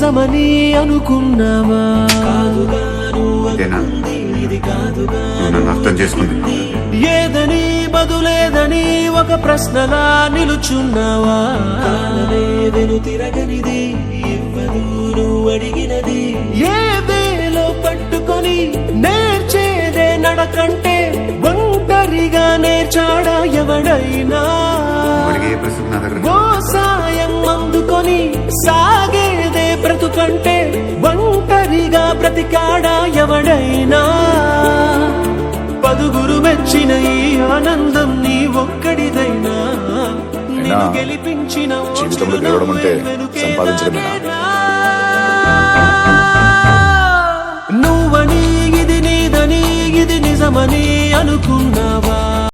నిజమని అనుకున్నావా? ఇదేనా నువ్వు నన్ను అర్థం చేసుకుంది? ఏదని బదులేదని ఒక ప్రశ్నలా నిలుచున్నావా? వెను తిరగనిది ఇవ్వదు నువ్వు అడిగినది, ఏ వేలో పట్టుకొని నేర్చేదే నడకంటే ఒంటరిగా నేర్చాడా ఎవడైనా? ఓ సాయం అందుకొని సాగేదే బ్రతుకంటే ఒంటరిగా బ్రతికాడా ఎవడైనా? పదుగురు మెచ్చిన ఈ ఆనందం నీ ఒక్కడిదైనా, నిన్ను గెలిపించిన జీవితంలో గెలవడం అంటే సంపాదించడమేనా? నువ్వని ఇది నీదని ఇది నిజమని అనుకున్నా